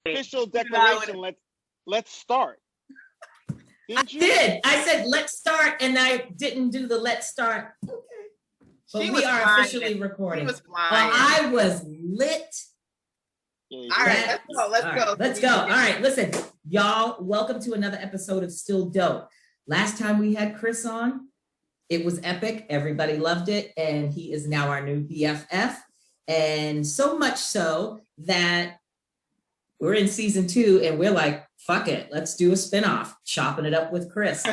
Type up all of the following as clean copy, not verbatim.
official declaration. Let's start. I did. I said let's start, and I didn't do the let's start. Okay. But we are officially recording. I was lit. All right, let's go. All right, listen, y'all, welcome to another episode of Still Dope. Last time we had Chris on, it was epic. Everybody loved it. And he is now our new BFF. And so much so that we're in season 2 and we're like, fuck it, let's do a spinoff, chopping it up with Chris.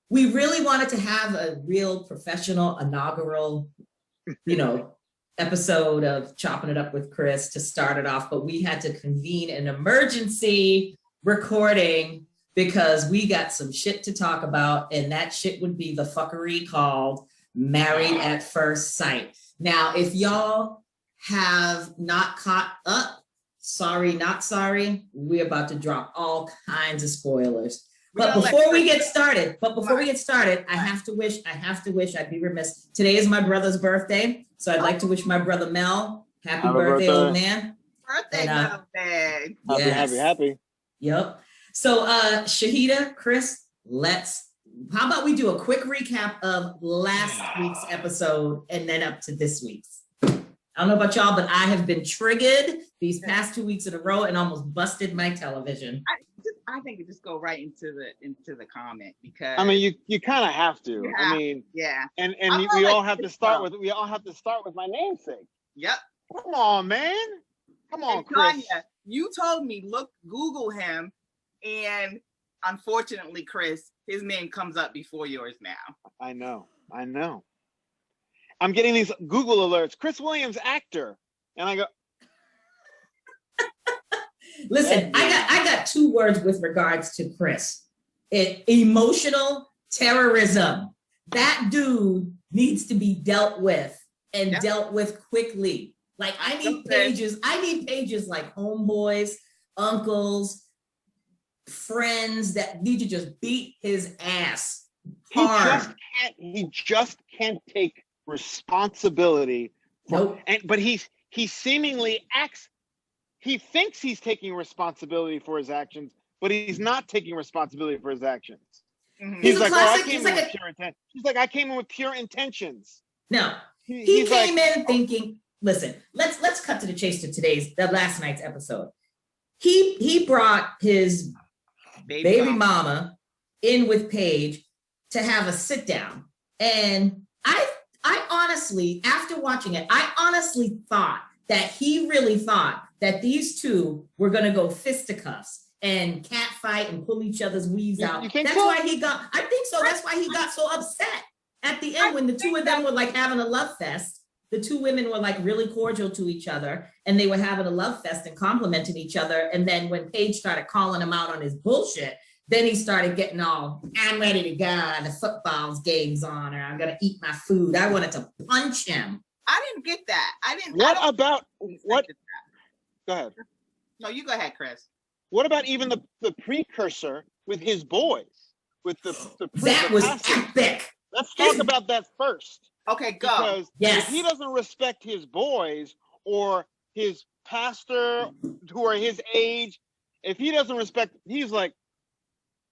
We really wanted to have a real professional inaugural, episode of Chopping It Up with Chris to start it off, but we had to convene an emergency recording because we got some shit to talk about, and that shit would be the fuckery called Married at First Sight. Now, if y'all have not caught up, sorry, not sorry, we're about to drop all kinds of spoilers. But before we get started, I have to wish, I'd be remiss. Today is my brother's birthday. So I'd like to wish my brother Mel, happy birthday, old man. Birthday, man. Happy. Yep. So Shahida, Chris, how about we do a quick recap of last week's episode and then up to this week's. I don't know about y'all, but I have been triggered these past 2 weeks in a row and almost busted my television. I think you just go right into the comment because you kind of have to. Yeah. And we all have to start with my namesake. Yep. Come on, man. Come on, Chris. Tanya, you told me Google him, and unfortunately, Chris, his name comes up before yours now. I know. I'm getting these Google alerts. Chris Williams, actor, and I go. Listen, I got 2 words with regards to Chris. Emotional terrorism. That dude needs to be dealt with and dealt with quickly. Like I need pages like homeboys, uncles, friends that need to just beat his ass hard. He just can't take responsibility. Nope. But he seemingly acts. He thinks he's taking responsibility for his actions, but he's not taking responsibility for his actions. Mm-hmm. He's like, I came in with pure intentions. No, he came in thinking. Listen, let's cut to the chase to last night's episode. He brought his baby mama in with Paige to have a sit down, and I honestly, after watching it, I honestly thought that he really thought that these two were going to go fisticuffs and catfight and pull each other's weaves out. That's why he got, I think so. That's why he got so upset at the end when the two of them were like having a love fest. The 2 women were like really cordial to each other and they were having a love fest and complimenting each other. And then when Paige started calling him out on his bullshit, then he started getting all, I'm ready to go. The football's game's on, or I'm going to eat my food. I wanted to punch him. I didn't get that. Go ahead. No, you go ahead, Chris. What about even the precursor with his boys? That was epic. Let's talk about that first. Okay, go. Because if he doesn't respect his boys or his pastor who are his age, if he doesn't respect, he's like,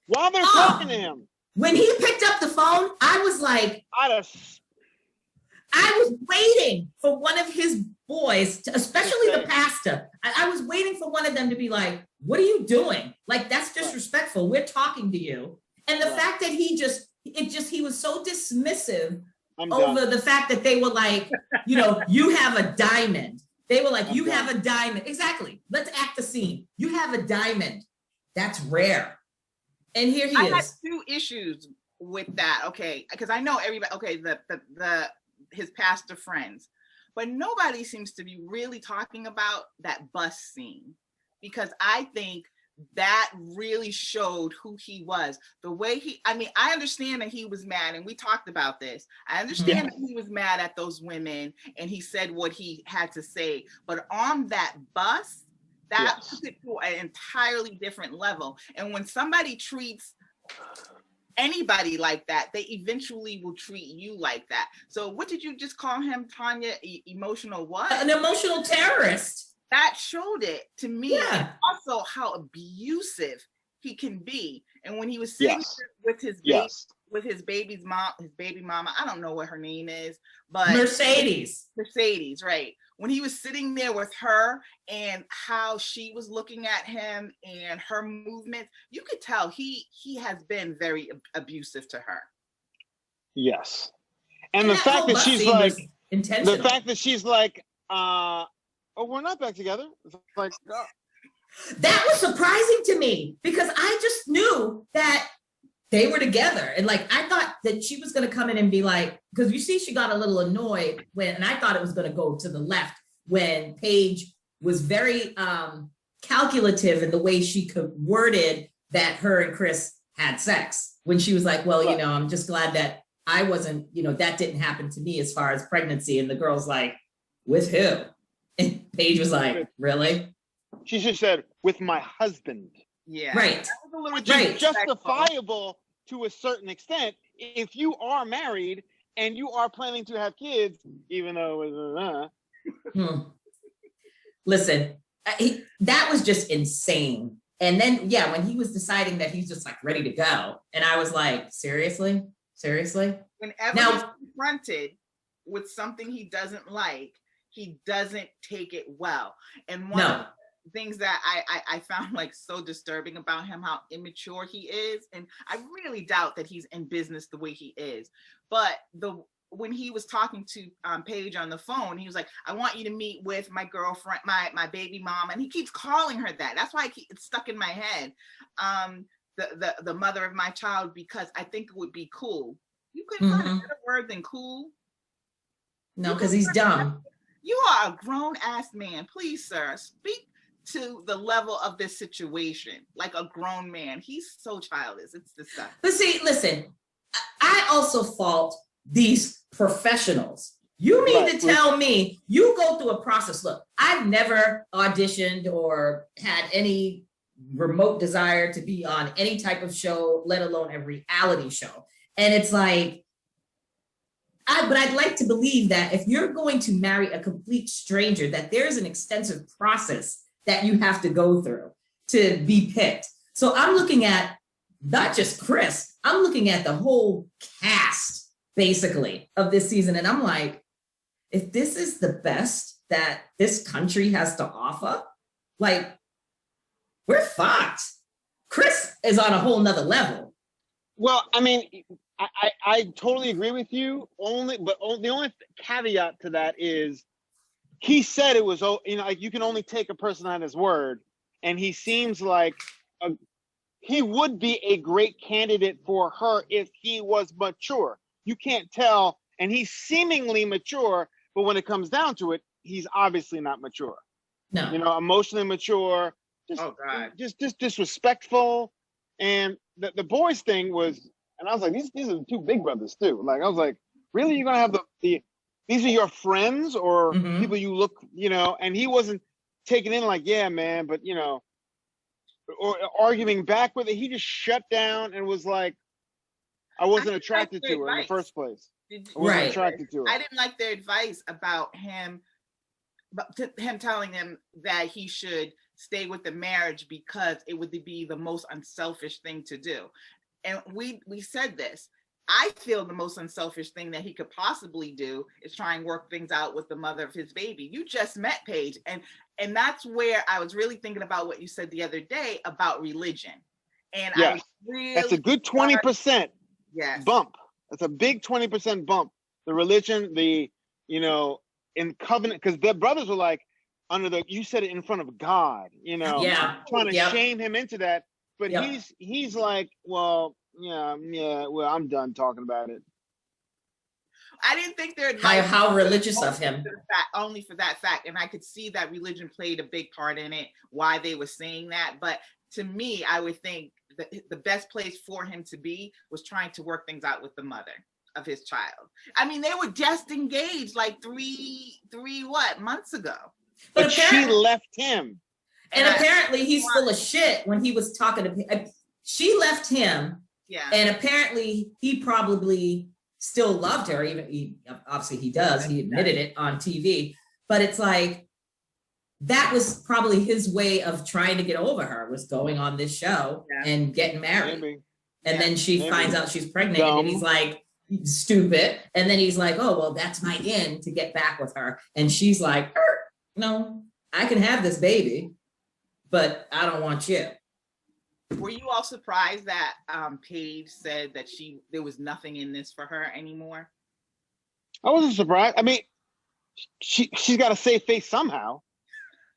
while they're talking to him. When he picked up the phone, I was like, I was waiting for one of his boys, especially the pastor. I was waiting for one of them to be like, what are you doing? Like, that's disrespectful. We're talking to you. And the fact that he was so dismissive over the fact that they were like, you have a diamond. They were like, you have a diamond. Exactly. Let's act the scene. You have a diamond. That's rare. And here he is. I had 2 issues with that. Okay. Because I know everybody, okay, his pastor friends, but nobody seems to be really talking about that bus scene, because I think that really showed who he was. The way I understand that he was mad, and we talked about this. I understand that he was mad at those women and he said what he had to say, but on that bus, that took it to an entirely different level. And when somebody treats anybody like that, they eventually will treat you like that. So what did you just call him, Tanya? Emotional what? An emotional terrorist. that showed it to me. Yeah. And also how abusive he can be. And when he was sitting with his baby, with his baby mama, I don't know what her name is, but Mercedes, right? When he was sitting there with her and how she was looking at him and her movements, you could tell he has been very abusive to her. Yes. And the fact that she's like, the fact that she's like, oh, we're not back together. It's like, oh. That was surprising to me because I just knew that they were together. And like, I thought that she was going to come in and be like, because you see, she got a little annoyed when, and I thought it was going to go to the left when Paige was very calculative in the way she worded that her and Chris had sex. When she was like, well, you know, I'm just glad that I wasn't, you know, that didn't happen to me as far as pregnancy. And the girl's like, with who? And Paige was like, really? She just said, with my husband. Yeah. Right. Which is justifiable to a certain extent if you are married and you are planning to have kids, even though Listen, that was just insane. And then, yeah, when he was deciding that he's just like ready to go, and I was like, seriously? Whenever he's confronted with something he doesn't like, he doesn't take it well. And one of the things that I found like so disturbing about him, how immature he is, and I really doubt that he's in business the way he is, but when he was talking to Paige on the phone, he was like, I want you to meet with my girlfriend, my baby mama. And he keeps calling her that. That's why it's stuck in my head. The mother of my child, because I think it would be cool. You couldn't find a better word than cool. No, because he's dumb. You are a grown ass man. Please, sir, speak to the level of this situation like a grown man. He's so childish. It's disgusting. But see, listen, I also fault these professionals. You mean to tell me you go through a process? Look, I've never auditioned or had any remote desire to be on any type of show, let alone a reality show. And it's like, but I'd like to believe that if you're going to marry a complete stranger, that there's an extensive process that you have to go through to be picked. So I'm looking at not just Chris, I'm looking at the whole cast basically of this season. And I'm like, if this is the best that this country has to offer, like, we're fucked. Chris is on a whole nother level. Well, I mean, I totally agree with you. The only caveat to that is he said it was, you know, like you can only take a person on his word. And he seems like he would be a great candidate for her if he was mature. You can't tell, and he's seemingly mature, but when it comes down to it, he's obviously not mature. No, you know, emotionally mature, just disrespectful. And the boys thing was, and I was like, these are the two big brothers too. Like I was like, really, you're gonna have these are your friends or people you look, you know? And he wasn't taking in like, yeah, man, but you know, or arguing back with it. He just shut down and was like, I wasn't attracted to her in the first place. I wasn't attracted to her. I didn't like their advice about him, him telling him that he should stay with the marriage because it would be the most unselfish thing to do. And we said this. I feel the most unselfish thing that he could possibly do is try and work things out with the mother of his baby. You just met Paige. And that's where I was really thinking about what you said the other day about religion. And I was really that's a good 20%. Bump. That's a big 20% bump. The religion, you know, in covenant, because their brothers were like you said it in front of God, you know, trying to shame him into that. But he's like, well, well, I'm done talking about it. I didn't think their advice how religious of him. Only for that fact. And I could see that religion played a big part in it, why they were saying that. But to me, I would think the best place for him to be was trying to work things out with the mother of his child. I mean, they were just engaged like three months ago. But she left him. And apparently he's full of shit when he was talking to she left him. Yeah. And apparently he probably still loved her. Obviously he does. He admitted it on TV. But it's like, that was probably his way of trying to get over her, was going on this show and getting married. Maybe. And then she finds out she's pregnant, Dumb. and he's like, stupid. And then he's like, oh, well, that's my in to get back with her. And she's like, no, I can have this baby, but I don't want you. Were you all surprised that Paige said that there was nothing in this for her anymore? I wasn't surprised. I mean, she's got to save face somehow,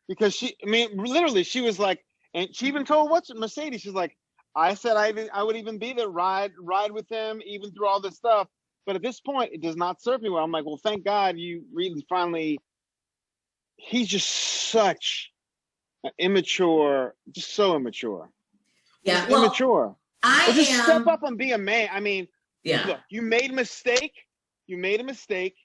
because literally she was like, and she even told Mercedes, she's like, I said I would even be there, ride with him, even through all this stuff. But at this point, it does not serve me well. I'm like, well, thank God you really finally. He's just such an immature, just so immature. Yeah, well, immature. Just step up and be a man. I mean, yeah. Look, you made a mistake. You made a mistake.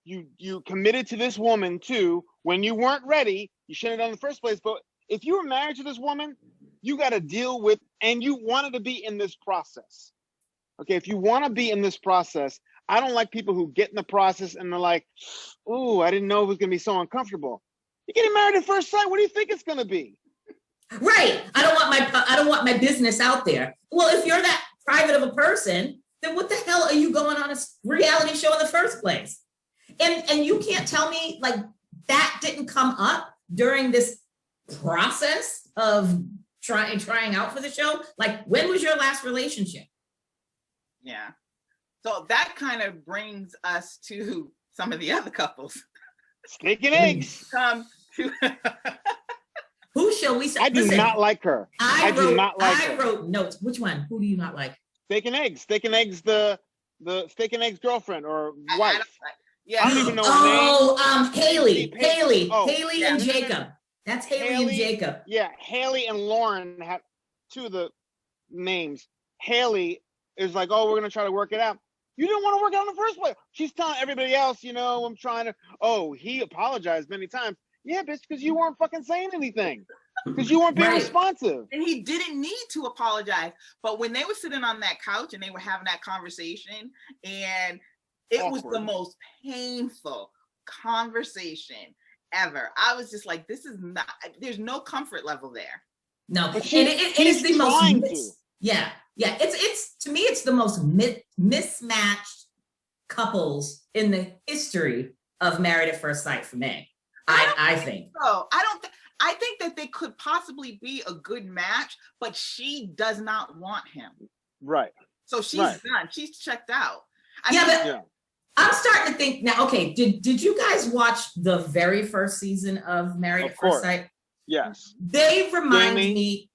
You committed to this woman too when you weren't ready. You shouldn't have done in the first place. But if you were married to this woman, you got to deal with, and you wanted to be in this process. Okay, if you want to be in this process, I don't like people who get in the process and they're like, "Ooh, I didn't know it was gonna be so uncomfortable." You're getting married at first sight. What do you think it's gonna be? Right. I don't want my business out there. Well, if you're that private of a person, then what the hell are you going on a reality show in the first place? And you can't tell me like that didn't come up during this process of trying out for the show. Like, when was your last relationship? Yeah. So that kind of brings us to some of the other couples. Steak and eggs. Who shall we say? I do not like her. I do not like her. I wrote notes. Which one? Who do you not like? Steak and eggs. Steak and eggs, the Steak and eggs girlfriend or wife. I don't even know her name. Haley. Haley and Jacob. That's Haley and Jacob. Yeah, Haley and Lauren have two of the names. Haley is like, oh, we're gonna try to work it out. You didn't want to work it out in the first place. She's telling everybody else, I'm trying to. Oh, he apologized many times. Yeah, bitch, because you weren't fucking saying anything. Because you weren't being responsive. And he didn't need to apologize. But when they were sitting on that couch and they were having that conversation, and it was the most painful conversation ever. I was just like, this is not, there's no comfort level there. No, but it is the most, yeah. It's to me, it's the most mismatched couples in the history of Married at First Sight for me. I think. So I think that they could possibly be a good match, but she does not want him. Right. So she's done. She's checked out. I'm starting to think now, okay, did you guys watch the very first season of Married at First Sight? Yes. They remind me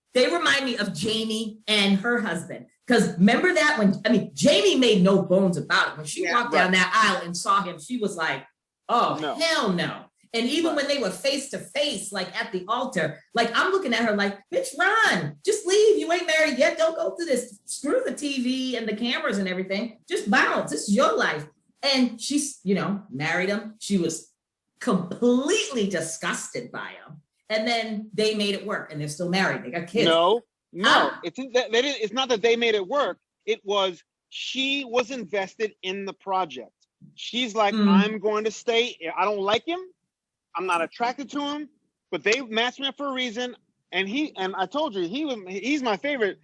of Jamie and her husband. Because remember that Jamie made no bones about it. When she walked down that aisle and saw him, she was like, oh, no. Hell no. And even when they were face to face, like at the altar, like I'm looking at her like, bitch, run, just leave. You ain't married yet. Don't go through this. Screw the TV and the cameras and everything. Just bounce. This is your life. And she's, married him. She was completely disgusted by him. And then they made it work, and they're still married. They got kids. No. It's not that they made it work. It was, she was invested in the project. She's like, I'm going to stay. I don't like him. I'm not attracted to him, but they matched me up for a reason. And I told you, he's my favorite.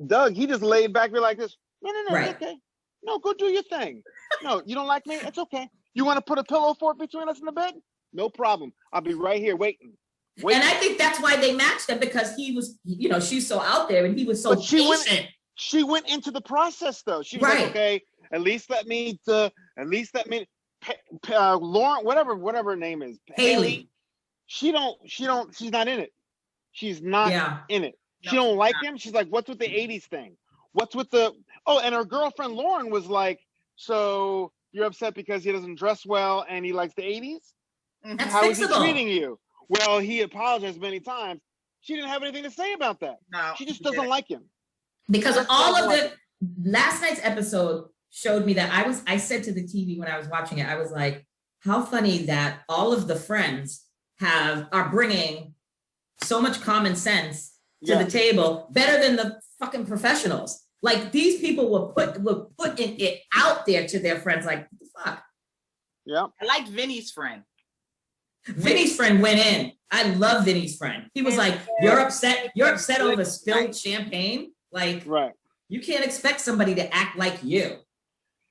Doug, he just laid back, be like this. No, it's okay. No, go do your thing. No, you don't like me? It's okay. You want to put a pillow fort between us in the bed? No problem. I'll be right here waiting. And I think that's why they matched him, because he was, she's so out there and he was so patient. She went into the process though. She was like, okay, at least let me Lauren, whatever her name is, Haley. She's not in it. She's not in it. She don't like him. She's like, what's with the 80s thing? What's with and her girlfriend Lauren was like, so you're upset because he doesn't dress well and he likes the 80s? That's How fixable. is he treating you? Well, he apologized many times. She didn't have anything to say about that. No, she just doesn't like him. Because all of last night's episode showed me that I said to the TV when I was watching it, I was like, how funny that all of the friends are bringing so much common sense to the table, better than the fucking professionals. Like, these people were putting it out there to their friends, like, what the fuck? Yeah. I liked Vinny's friend. Vinny's friend went in. I love Vinny's friend. He was like, you're upset over spilled champagne? Like, right. You can't expect somebody to act like you.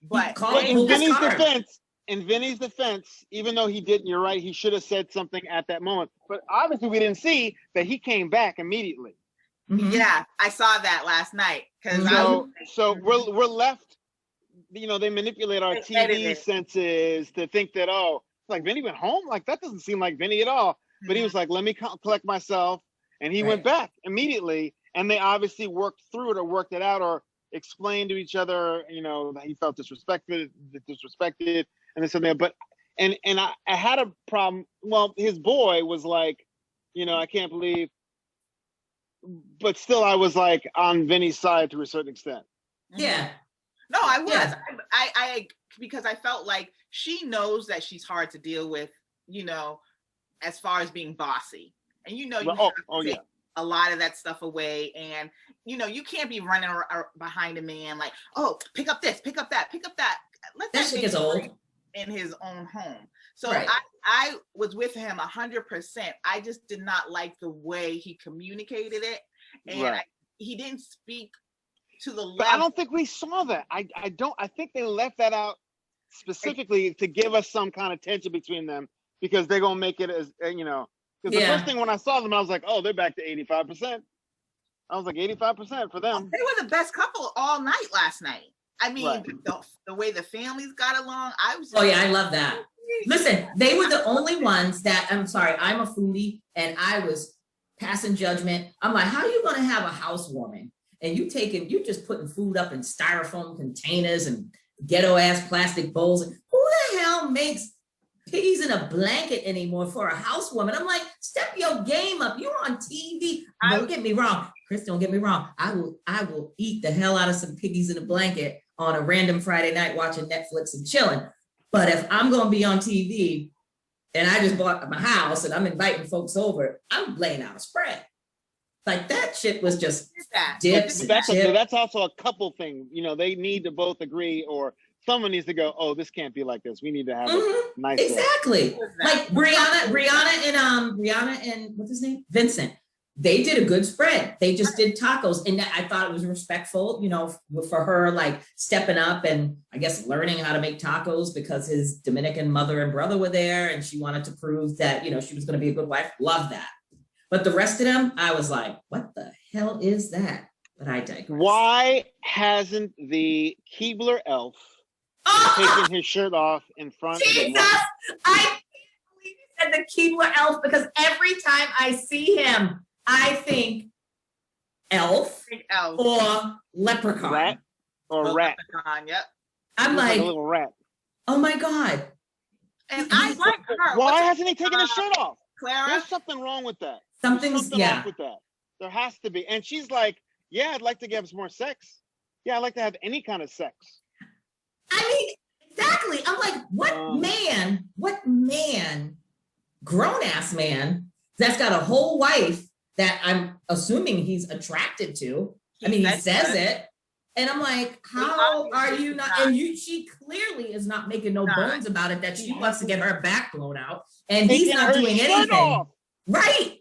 But in Vinny's defense, even though he didn't, you're right, he should have said something at that moment. But obviously we didn't see that he came back immediately. Mm-hmm. Yeah, I saw that last night. So we're left, you know, they manipulate our TV senses to think that, oh, like Vinny went home? Like that doesn't seem like Vinny at all. But he was like, let me collect myself. And he went back immediately. And they obviously worked through it or worked it out or explained to each other, you know, that he felt disrespected and this and that. But and I had a problem. Well, his boy was like, you know, I can't believe, but still I was like on Vinny's side to a certain extent. Yeah. No, I was. Yeah. I because I felt like she knows that she's hard to deal with, you know, as far as being bossy. And you know, you have to take a lot of that stuff away. And, you know, you can't be running behind a man like, oh, pick up this, pick up that, pick up that. Let that shit gets old. In his own home. So right. I was with him 100%. I just did not like the way he communicated it. And he didn't speak to the level. But I don't think we saw that. I think they left that out specifically to give us some kind of tension between them because they're going to make it as, you know, because the first thing when I saw them, I was like, oh, they're back to 85%. I was like, 85% for them. They were the best couple all night last night. I mean, the way the families got along, I was. Oh, yeah, I love that. Listen, they were the only ones that, I'm sorry, I'm a foodie, and I was passing judgment. I'm like, how are you going to have a housewarming? And you just putting food up in styrofoam containers and ghetto-ass plastic bowls. Who the hell makes piggies in a blanket anymore for a housewoman? I'm like, step your game up. You're on TV. Don't get me wrong. Chris, don't get me wrong. I will eat the hell out of some piggies in a blanket on a random Friday night watching Netflix and chilling. But if I'm going to be on TV and I just bought my house and I'm inviting folks over, I'm laying out a spread. Like that shit was just dips. That's also a couple thing. You know, they need to both agree or someone needs to go, oh, this can't be like this. We need to have a nice exactly. Like Brianna and what's his name? Vincent. They did a good spread. They just did tacos. And I thought it was respectful, you know, for her, like stepping up and I guess learning how to make tacos because his Dominican mother and brother were there. And she wanted to prove that, you know, she was going to be a good wife. Love that. But the rest of them, I was like, what the hell is that? But I digress. Why hasn't the Keebler elf taken his shirt off in front Jesus! of the I can't believe you said the Keebler elf because every time I see him, I think elf or leprechaun. Rat or rat. Leprechaun, yep. I'm like a little rat. Oh my God. And I like her. Why hasn't he taken his shirt off? Clara? There's something wrong with that. Something's wrong with that. There has to be. And she's like, yeah, I'd like to have some more sex. Yeah, I'd like to have any kind of sex. I mean, exactly. I'm like, what man, grown-ass man, that's got a whole wife that I'm assuming he's attracted to. I mean, he says it. And I'm like, how are you not? And she clearly is not making no bones about it that she wants to get her back blown out. And he's not doing anything. Right.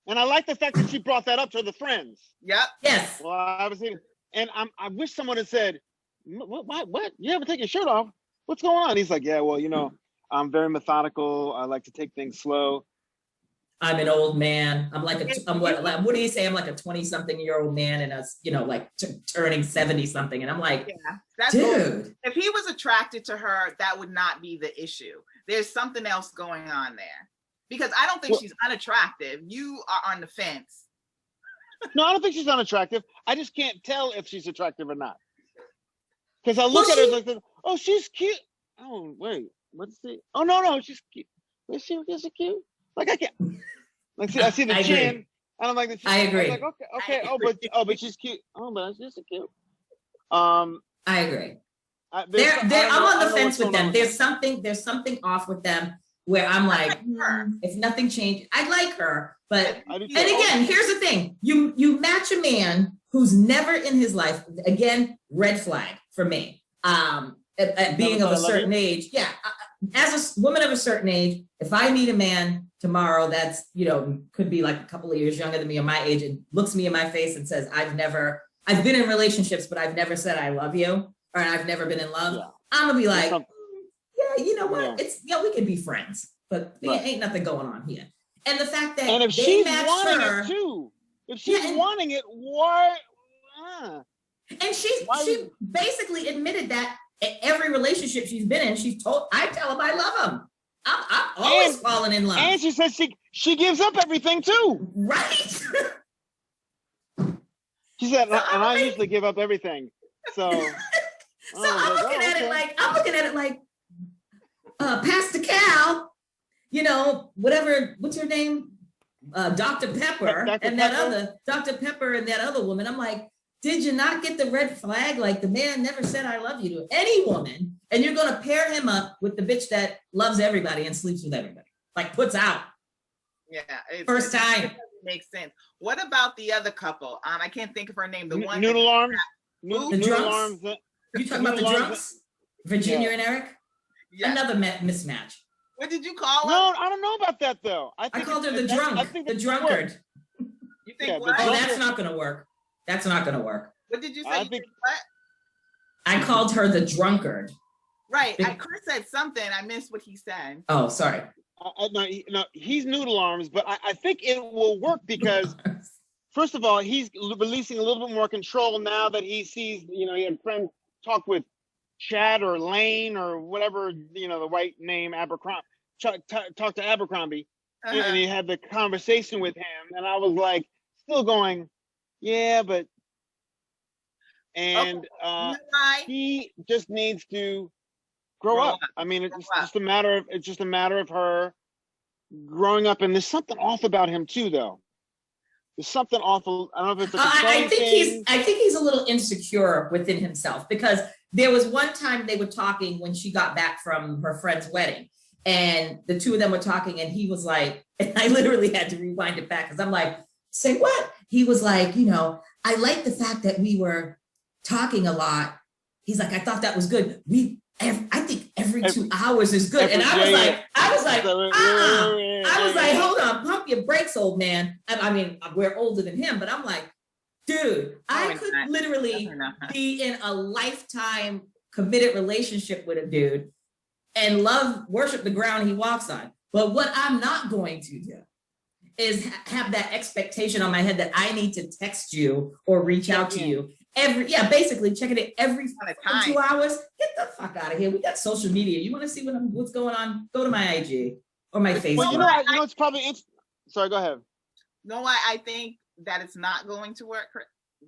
And I like the fact that she brought that up to the friends. Yep. Yes. Well, I was here. And I wish someone had said, what? You haven't taken your shirt off? What's going on? He's like, yeah, well, you know, I'm very methodical. I like to take things slow. I'm an old man. I'm like what do you say? I'm like a 20-something-year-old man and like turning 70-something. And I'm like, dude. If he was attracted to her, that would not be the issue. There's something else going on there. Because I don't think she's unattractive. You are on the fence. No, I don't think she's unattractive. I just can't tell if she's attractive or not. Because I look at her like, oh, she's cute. Oh, wait, what's the? Oh, no, she's cute. Is she cute? Like I can't. Like I see the chin, and I'm like, the chin. I agree. I'm like, okay. But she's cute. Oh, but she's cute. I agree. I'm on the fence with them. There's something off with them where I'm like, if nothing changed, I like her. But and again, here's the thing: you match a man who's never in his life. Again, red flag for me. At being of a certain age, as a woman of a certain age, if I meet a man tomorrow that's, you know, could be like a couple of years younger than me or my age and looks me in my face and says, I've been in relationships, but I've never said I love you, or I've never been in love. Yeah. I'm gonna be like, yeah, you know what? We can be friends, but ain't nothing going on here. And the fact that if she's wanting it too, if she's wanting it, what? And she basically admitted that in every relationship she's been in, I tell him I love him. I'm always falling in love. And she says she gives up everything too. Right. She said, and I usually give up everything. So I'm looking at it like Pastor Cal, you know, what's her name? Dr. Pepper and that other Dr. Pepper and that other woman. I'm like, did you not get the red flag? Like, the man never said I love you to any woman, and you're gonna pair him up with the bitch that loves everybody and sleeps with everybody, like puts out. Yeah, first time. It makes sense. What about the other couple? I can't think of her name. The one Noodle Arms. The drunks. You talking about the drunks? Virginia and Eric? Yeah. Another mismatch. What did you call her? No, I don't know about that though. I called her the drunk, the drunkard. You think what? Oh, that's not gonna work. That's not gonna work. What did you say? What? I called her the drunkard. Right. Chris said something. I missed what he said. Oh, sorry. No, he's Noodle Arms, but I think it will work because, first of all, he's releasing a little bit more control now that he sees, you know, he had a friend talk with Chad or Lane or whatever, you know, the white name, Abercrombie, talk to Abercrombie, and he had the conversation with him, and I was like, still going, yeah, but, and he just needs to grow up. I mean, it's just a matter of her growing up, and there's something off about him too, though. There's something awful. I don't know if it's a I think he's a little insecure within himself, because there was one time they were talking when she got back from her friend's wedding, and the two of them were talking, and he was like, and I literally had to rewind it back because I'm like, say what? He was like, you know, I like the fact that we were talking a lot. He's like, I thought that was good. I think every 2 hours is good. And I was like, I was like, hold on, pump your brakes, old man. I mean, we're older than him, but I'm like, dude, I could literally be in a lifetime committed relationship with a dude and worship the ground he walks on. But what I'm not going to do is have that expectation on my head that I need to text you or reach out to you basically checking it every 2 hours. Get the fuck out of here. We got social media. You want to see what's going on? Go to my IG or my Facebook. Well, you know, it's probably sorry, go ahead. No, I think that it's not going to work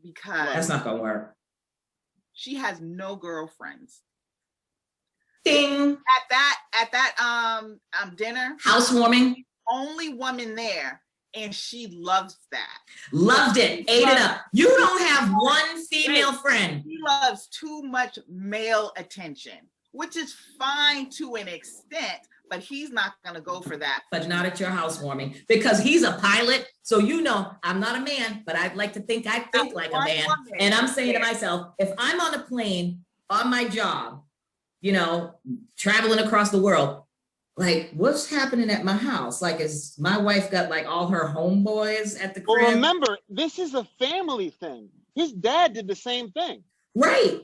because that's not going to work. She has no girlfriends. Ding. At that dinner, housewarming, only woman there, and she loves that. Loved it, ate it up. You don't have one female friend. She loves too much male attention, which is fine to an extent, but he's not going to go for that. But not at your housewarming, because he's a pilot. So, you know, I'm not a man, but I'd like to think I think like a man. And I'm saying to myself, if I'm on a plane on my job, you know, traveling across the world, like, what's happening at my house? Like, is my wife got like all her homeboys at the crib? Well, remember, this is a family thing. His dad did the same thing. Right.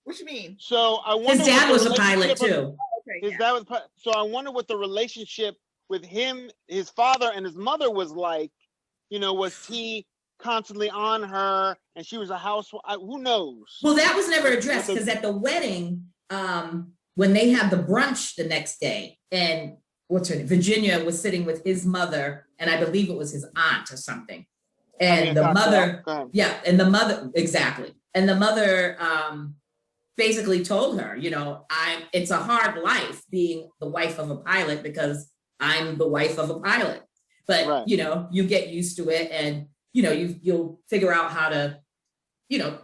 What you mean? So I wonder. His dad was a pilot too. His dad was. So I wonder what the relationship with him, his father, and his mother was like. You know, was he constantly on her, and she was a housewife? Who knows? Well, that was never addressed, because at the wedding, when they had the brunch the next day, and what's her name? Virginia was sitting with his mother, and I believe it was his aunt or something. And the mother, exactly. And the mother basically told her, you know, it's a hard life being the wife of a pilot, because I'm the wife of a pilot. But, you know, you get used to it, and, you know, you'll figure out how to, you know,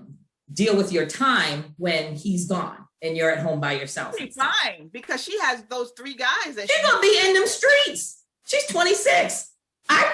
deal with your time when he's gone and you're at home by yourself. She's fine, because she has those 3 guys that she's gonna be in them streets. She's 26. I'm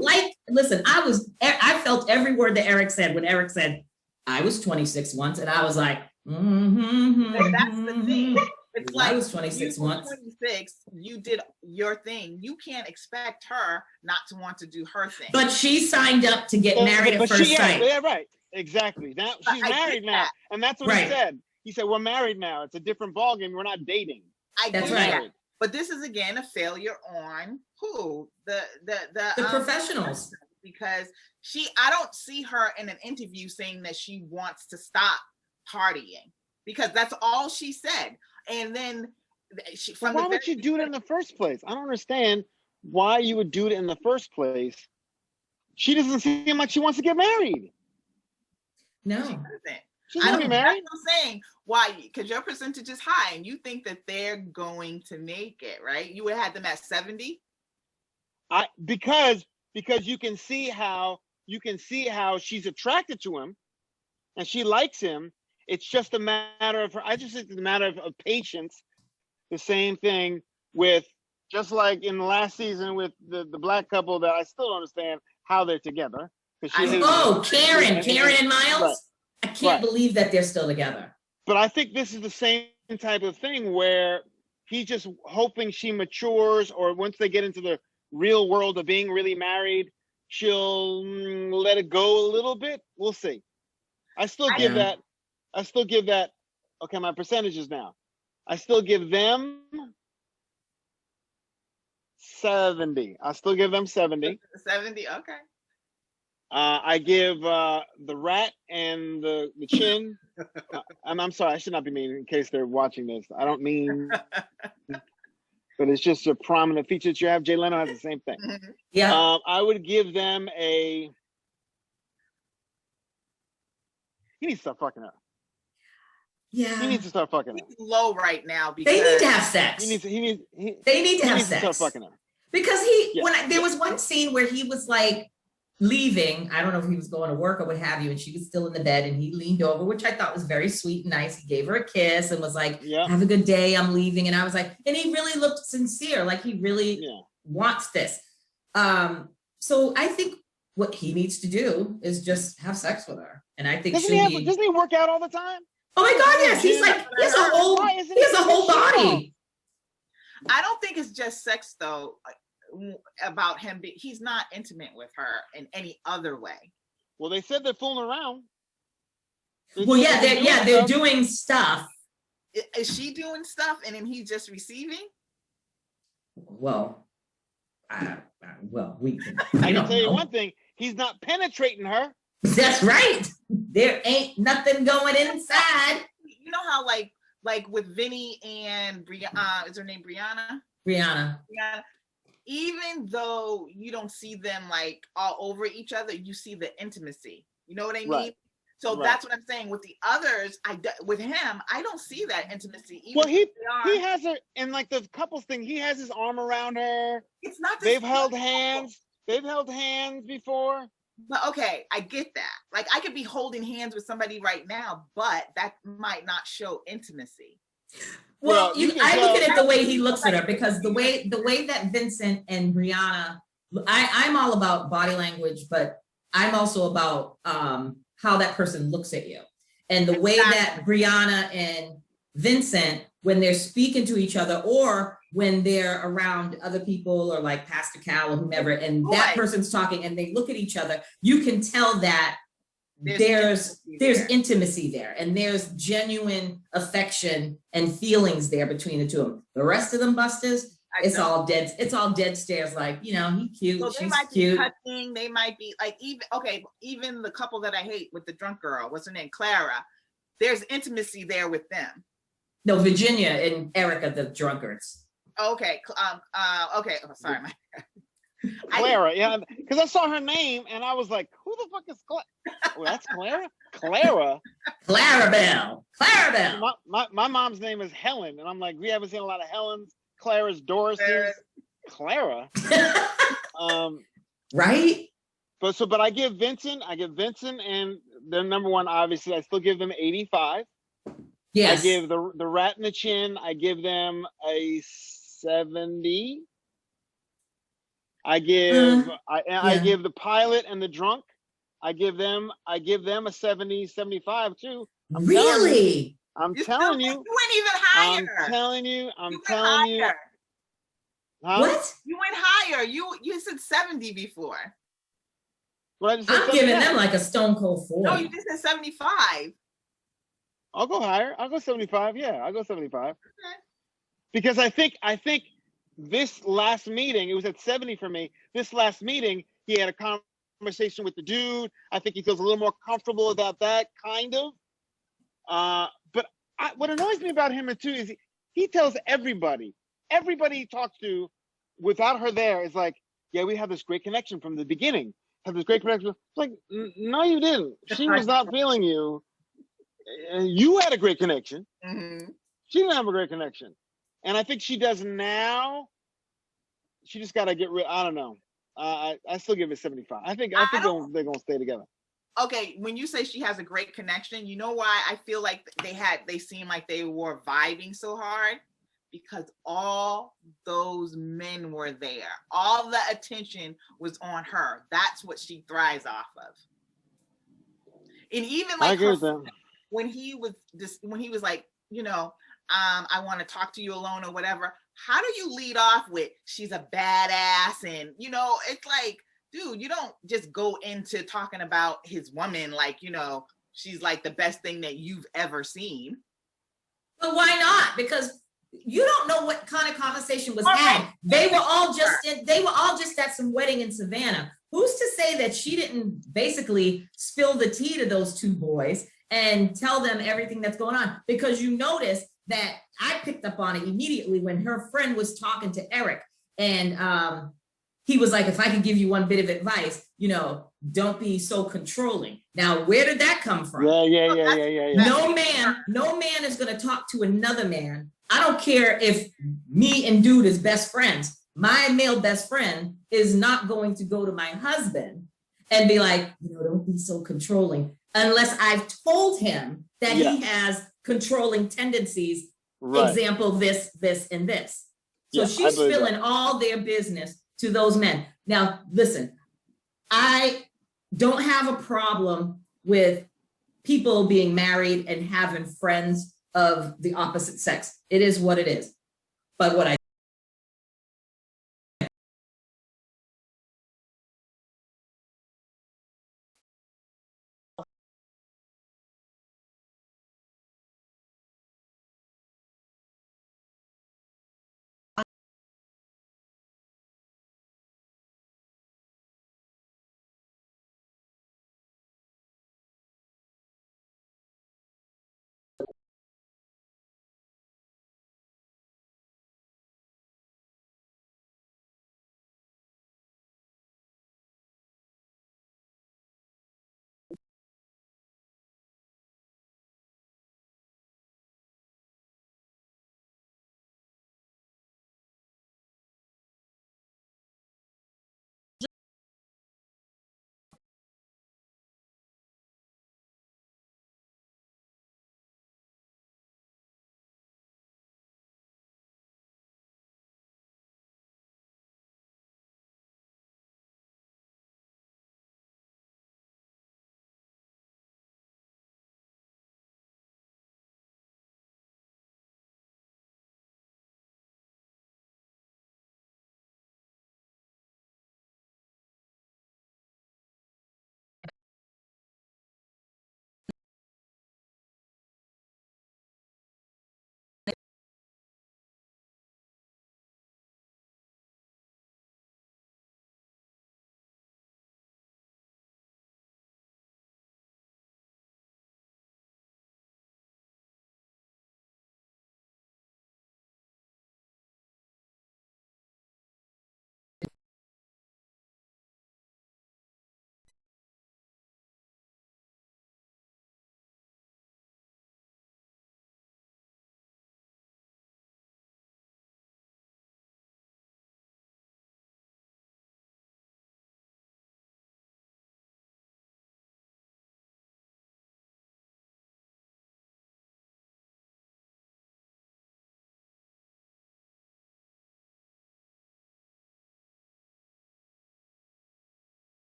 like, listen, I felt every word that Eric said when Eric said, I was 26 once, and I was like, that's the thing. It's like I was 26 you were months. 26, you did your thing. You can't expect her not to want to do her thing. But she signed up to get married at first sight. Yeah, right. Exactly. Now she's married now. And that's what he said. He said, we're married now. It's a different ballgame. We're not dating. That's right. But this is again a failure on who? The professionals. Because I don't see her in an interview saying that she wants to stop partying, because that's all she said. And then why would you do it in the first place? I don't understand why you would do it in the first place. She doesn't seem like she wants to get married. No. She doesn't. She's gonna be married. I'm saying why, because your percentage is high and you think that they're going to make it, right? You would have them at 70. Because you can see how she's attracted to him and she likes him. It's just a matter of her. I just think it's a matter of patience. The same thing with, just like in the last season with the black couple that I still don't understand how they're together. Karen and Miles. Right. I can't believe that they're still together. But I think this is the same type of thing where he's just hoping she matures, or once they get into the real world of being really married, she'll let it go a little bit. We'll see. I still give that. Okay, my percentages now. I still give them 70. I still give them 70. 70, okay. I give the rat and the chin. I'm sorry, I should not be mean in case they're watching this. I don't mean, but it's just a prominent feature that you have. Jay Leno has the same thing. Yeah. I would give them he needs to start fucking her. Yeah. He needs to start fucking her. He's low right now because they need to have sex. They need to have sex. To start fucking her. Because there was one scene where he was like leaving. I don't know if he was going to work or what have you, and she was still in the bed, and he leaned over, which I thought was very sweet and nice. He gave her a kiss and was like, have a good day, I'm leaving. And I was like, and he really looked sincere, like he really wants this. So I think what he needs to do is just have sex with her. And I think doesn't he work out all the time? Oh my God, yes. He's like, he has a whole body. I don't think it's just sex though. About him, he's not intimate with her in any other way. Well, they said they're fooling around. They're doing stuff. Is she doing stuff and then he's just receiving? Well, we can. I can tell you one thing: he's not penetrating her. That's right. There ain't nothing going inside. You know how like with Vinny and is her name Brianna? Brianna. Even though you don't see them like all over each other, you see the intimacy. You know what I mean? Right. So that's what I'm saying. With the others, with him, I don't see that intimacy. Well, he has her in like the couples thing. He has his arm around her. It's not. They've held hands. They've held hands before. But okay, I get that. Like I could be holding hands with somebody right now, but that might not show intimacy. Well, I look at it the way he looks at her, because the way that Vincent and Brianna, I'm all about body language, but I'm also about how that person looks at you. And the way that Brianna and Vincent, when they're speaking to each other or when they're around other people or like Pastor Cal or whomever, and that person's talking and they look at each other, you can tell that there's intimacy there and there's genuine affection and feelings there between the two of them. The rest of them busters, it's all dead stares, like, you know, he cute, so she's they might cute. Be touching, they might be like, even the couple that I hate with the drunk girl, what's her name, Clara, there's intimacy there with them. No, Virginia and Erica, the drunkards. Okay, okay, oh, sorry. Clara, yeah, because I saw her name and I was like, who the fuck is Clara? Oh, that's Clara? Clarabelle. My mom's name is Helen, and I'm like, we haven't seen a lot of Helens, Clara's, Doris's, Clara. Right? But I give Vincent and they're number one, obviously. I still give them 85. Yes. I give the rat in the chin, I give them a 70. I give I give the pilot and the drunk, I give them a 70, 75 too. Really? I'm telling you. You even higher. I'm telling you. Huh? What? You went higher. You said 70 before. Well, I'm giving them like a stone cold 40. No, you just said 75. I'll go higher. I'll go 75. Yeah, I'll go 75. Okay. Because I think this last meeting, it was at 70 for me. This last meeting, he had a conversation with the dude. I think he feels a little more comfortable about that, kind of. But what annoys me about him too is he tells everybody he talks to, without her there, is like, yeah, we have this great connection from the beginning. Have this great connection. It's like, no, you didn't. She was not feeling you. You had a great connection. Mm-hmm. She didn't have a great connection. And I think she does now. She just got to get rid. I don't know. I still give it 75. I think they're going to stay together. Okay, when you say she has a great connection, you know why I feel like they seem like they were vibing so hard? Because all those men were there. All the attention was on her. That's what she thrives off of. And even like when he was like, you know, I want to talk to you alone or whatever. How do you lead off with she's a badass? And, you know, it's like, dude, you don't just go into talking about his woman like, you know, she's like the best thing that you've ever seen. But why not? Because you don't know what kind of conversation was had. They were all just at some wedding in Savannah. Who's to say that she didn't basically spill the tea to those two boys and tell them everything that's going on? Because you notice that I picked up on it immediately when her friend was talking to Eric, and he was like, if I could give you one bit of advice, you know, don't be so controlling. Now, where did that come from? Yeah. No man is going to talk to another man. I don't care if me and dude is best friends. My male best friend is not going to go to my husband and be like, you know, don't be so controlling, unless I've told him that he has controlling tendencies. Right. Example, this, and this. So she's spilling all their business to those men. Now, listen, I don't have a problem with people being married and having friends of the opposite sex. It is what it is. But what I